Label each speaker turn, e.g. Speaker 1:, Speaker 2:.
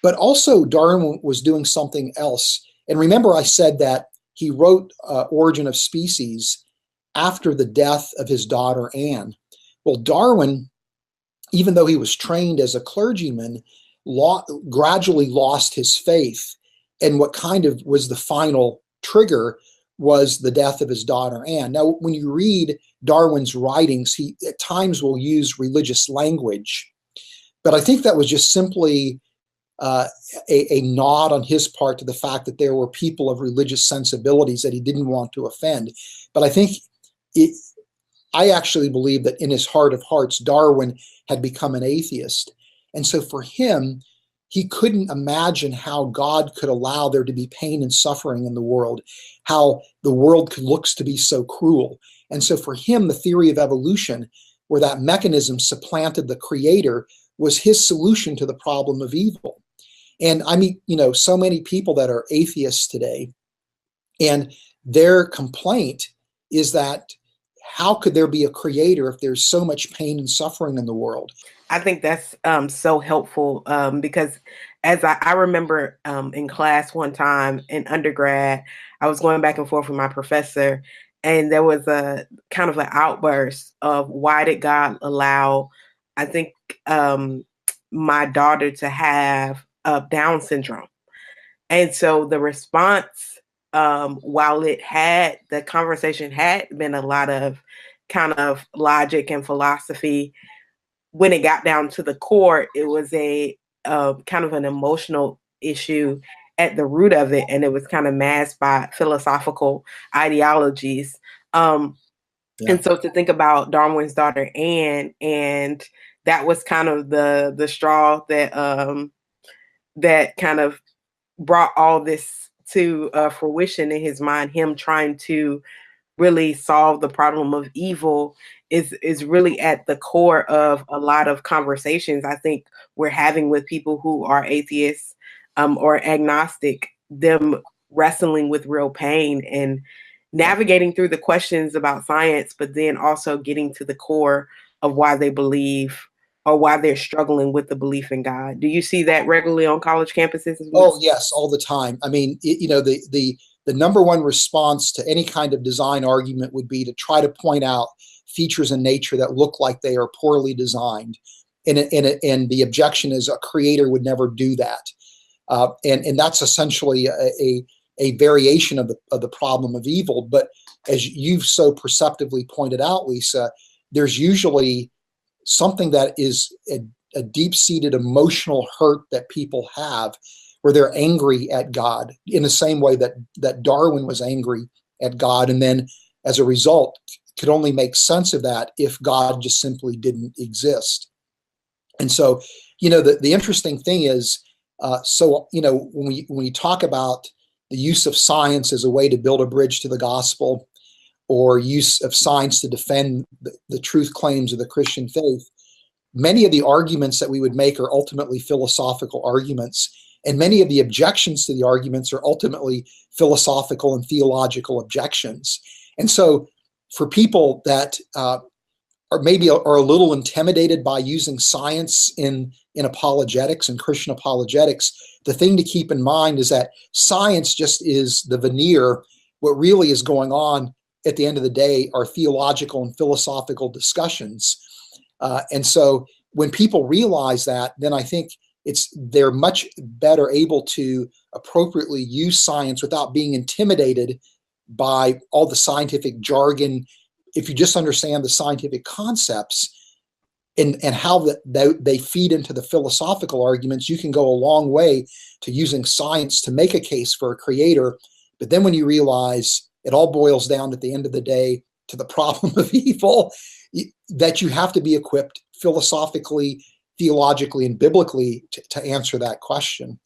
Speaker 1: But also Darwin was doing something else. And remember, I said that he wrote Origin of Species after the death of his daughter Anne. Well, Darwin, even though he was trained as a clergyman, gradually lost his faith. And what kind of was the final trigger was the death of his daughter Anne. Now, when you read Darwin's writings, he at times will use religious language, but I think that was just simply a nod on his part to the fact that there were people of religious sensibilities that he didn't want to offend. But I think I actually believe that in his heart of hearts, Darwin had become an atheist. And so for him, he couldn't imagine how God could allow there to be pain and suffering in the world, how the world looks to be so cruel. And so for him, the theory of evolution, where that mechanism supplanted the creator, was his solution to the problem of evil. And I meet, so many people that are atheists today, and their complaint is that how could there be a creator if there's so much pain and suffering in the world?
Speaker 2: I think that's so helpful because as I remember in class one time in undergrad, I was going back and forth with my professor, and there was a kind of an outburst of why did God allow, I think, my daughter to have Down syndrome. And so the response, while the conversation had been a lot of kind of logic and philosophy, when it got down to the core, it was a kind of an emotional issue at the root of it, and it was kind of masked by philosophical ideologies. And so to think about Darwin's daughter Anne, and that was kind of the straw that that kind of brought all this to fruition in his mind, him trying to really solve the problem of evil is really at the core of a lot of conversations I think we're having with people who are atheists or agnostic, them wrestling with real pain and navigating through the questions about science, but then also getting to the core of why they believe or why they're struggling with the belief in God. Do you see that regularly on college campuses as well?
Speaker 1: Oh, yes, all the time. I mean, the number one response to any kind of design argument would be to try to point out features in nature that look like they are poorly designed. And the objection is a creator would never do that. And that's essentially a variation of the problem of evil. But as you've so perceptively pointed out, Lisa, there's usually something that is a deep-seated emotional hurt that people have, where they're angry at God in the same way that Darwin was angry at God, and then as a result could only make sense of that if God just simply didn't exist. And so, the interesting thing is, when we talk about the use of science as a way to build a bridge to the gospel, or use of science to defend the truth claims of the Christian faith, many of the arguments that we would make are ultimately philosophical arguments. And many of the objections to the arguments are ultimately philosophical and theological objections. And so for people that are a little intimidated by using science in apologetics and Christian apologetics, the thing to keep in mind is that science just is the veneer. What really is going on at the end of the day are theological and philosophical discussions. And so when people realize that, then I think they're much better able to appropriately use science without being intimidated by all the scientific jargon. If you just understand the scientific concepts and how they feed into the philosophical arguments, you can go a long way to using science to make a case for a creator. But then when you realize it all boils down at the end of the day to the problem of evil, that you have to be equipped philosophically, theologically, and biblically to answer that question.